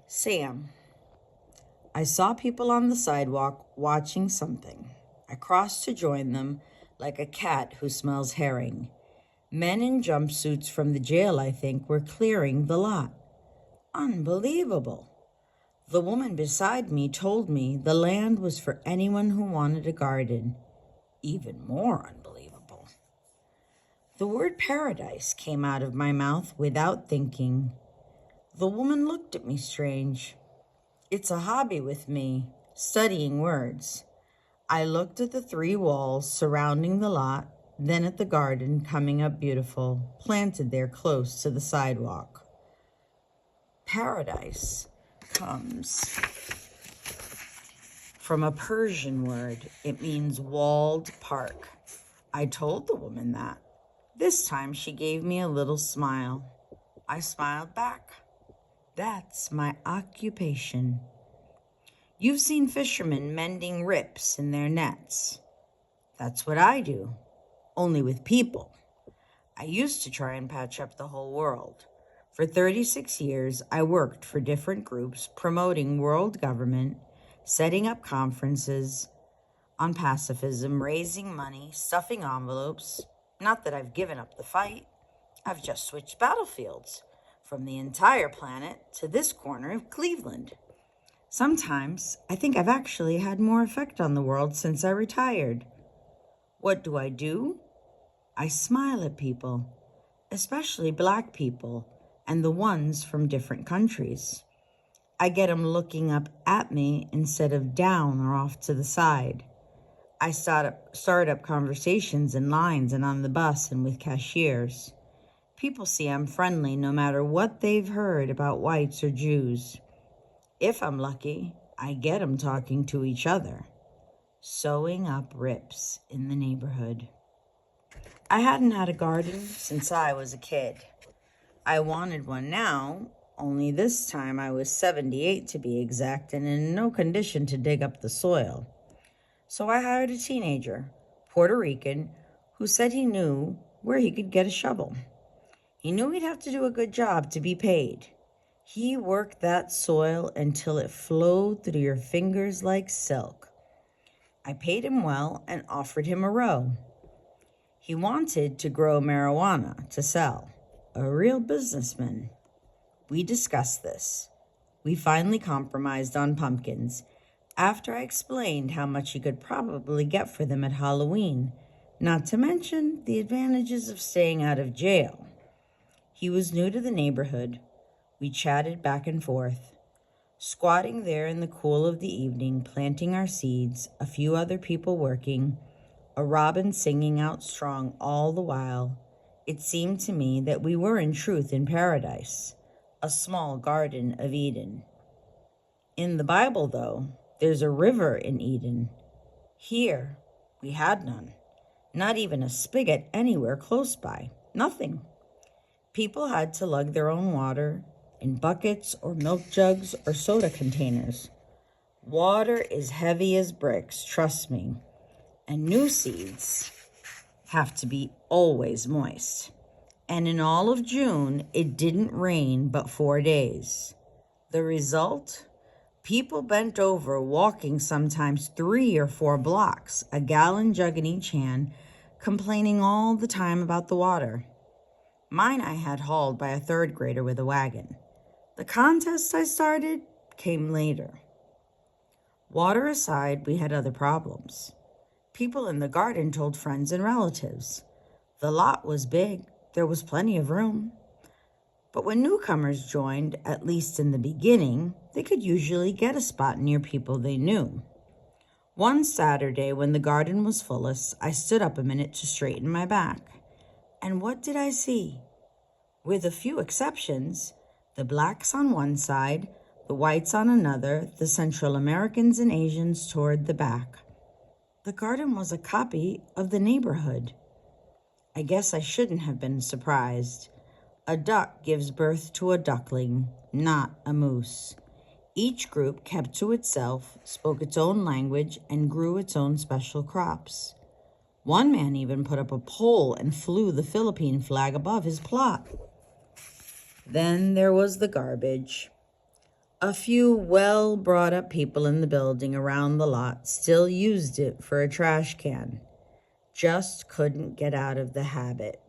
Sam. I saw people on the sidewalk watching something. I crossed to join them like a cat who smells herring. Men in jumpsuits from the jail, I think, were clearing the lot. Unbelievable. The woman beside me told me the land was for anyone who wanted a garden. Even more unbelievable. The word paradise came out of my mouth without thinking. The woman looked at me strange. It's a hobby with me, studying words. I looked at the 3 walls surrounding the lot, then at the garden coming up beautiful, planted there close to the sidewalk. Paradise comes from a Persian word. It means walled park. I told the woman that. This time she gave me a little smile. I smiled back. That's my occupation. You've seen fishermen mending rips in their nets. That's what I do, only with people. I used to try and patch up the whole world. For 36 years, I worked for different groups promoting world government, setting up conferences on pacifism, raising money, stuffing envelopes. Not that I've given up the fight. I've just switched battlefields from the entire planet to this corner of Cleveland. Sometimes I think I've actually had more effect on the world since I retired. What do? I smile at people, especially Black people and the ones from different countries. I get them looking up at me instead of down or off to the side. I start up conversations in lines and on the bus and with cashiers. People see I'm friendly no matter what they've heard about whites or Jews. If I'm lucky, I get them talking to each other, sewing up rips in the neighborhood. I hadn't had a garden since I was a kid. I wanted one now, only this time I was 78 to be exact and in no condition to dig up the soil. So I hired a teenager, Puerto Rican, who said he knew where he could get a shovel. He knew he'd have to do a good job to be paid. He worked that soil until it flowed through your fingers like silk. I paid him well and offered him a row. He wanted to grow marijuana to sell, a real businessman. We discussed this. We finally compromised on pumpkins after I explained how much he could probably get for them at Halloween, not to mention the advantages of staying out of jail. He was new to the neighborhood. We chatted back and forth. Squatting there in the cool of the evening, planting our seeds, a few other people working, a robin singing out strong all the while, it seemed to me that we were in truth in paradise, a small garden of Eden. In the Bible, though, there's a river in Eden. Here, we had none. Not even a spigot anywhere close by. Nothing. People had to lug their own water in buckets or milk jugs or soda containers. Water is heavy as bricks, trust me. And new seeds have to be always moist. And in all of June, it didn't rain but 4 days. The result? People bent over, walking sometimes 3 or 4 blocks, a gallon jug in each hand, complaining all the time about the water. Mine I had hauled by a 3rd grader with a wagon. The contest I started came later. Water aside, we had other problems. People in the garden told friends and relatives. The lot was big. There was plenty of room. But when newcomers joined, at least in the beginning, they could usually get a spot near people they knew. One Saturday, when the garden was fullest, I stood up a minute to straighten my back. And what did I see? With a few exceptions, the blacks on one side, the whites on another, the Central Americans and Asians toward the back. The garden was a copy of the neighborhood. I guess I shouldn't have been surprised. A duck gives birth to a duckling, not a moose. Each group kept to itself, spoke its own language, and grew its own special crops. One man even put up a pole and flew the Philippine flag above his plot. Then there was the garbage. A few well-brought-up people in the building around the lot still used it for a trash can. Just couldn't get out of the habit.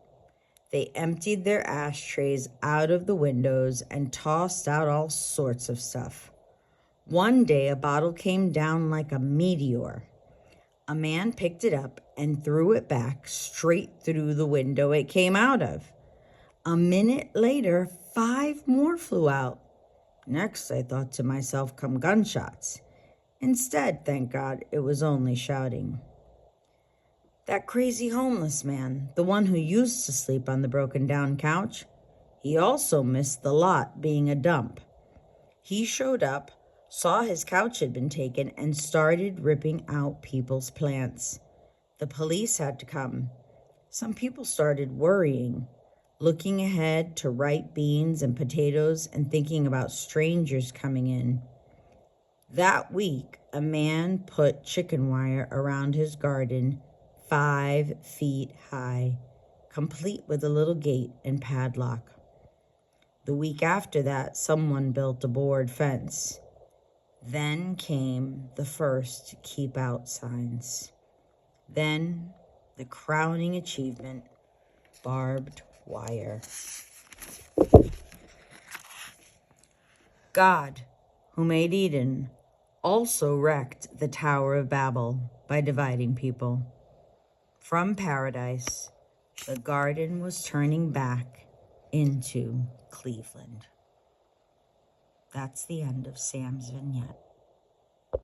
They emptied their ashtrays out of the windows and tossed out all sorts of stuff. One day, a bottle came down like a meteor. A man picked it up and threw it back straight through the window it came out of. A minute later, 5 more flew out. Next, I thought to myself, come gunshots. Instead, thank God, it was only shouting. That crazy homeless man, the one who used to sleep on the broken down couch, he also missed the lot being a dump. He showed up, saw his couch had been taken, and started ripping out people's plants. The police had to come. Some people started worrying, looking ahead to ripe beans and potatoes and thinking about strangers coming in. That week, a man put chicken wire around his garden 5 feet high, complete with a little gate and padlock. The week after that, someone built a board fence. Then came the first keep out signs. Then the crowning achievement, barbed wire. God, who made Eden, also wrecked the Tower of Babel by dividing people. From paradise, the garden was turning back into Cleveland. That's the end of Sam's vignette.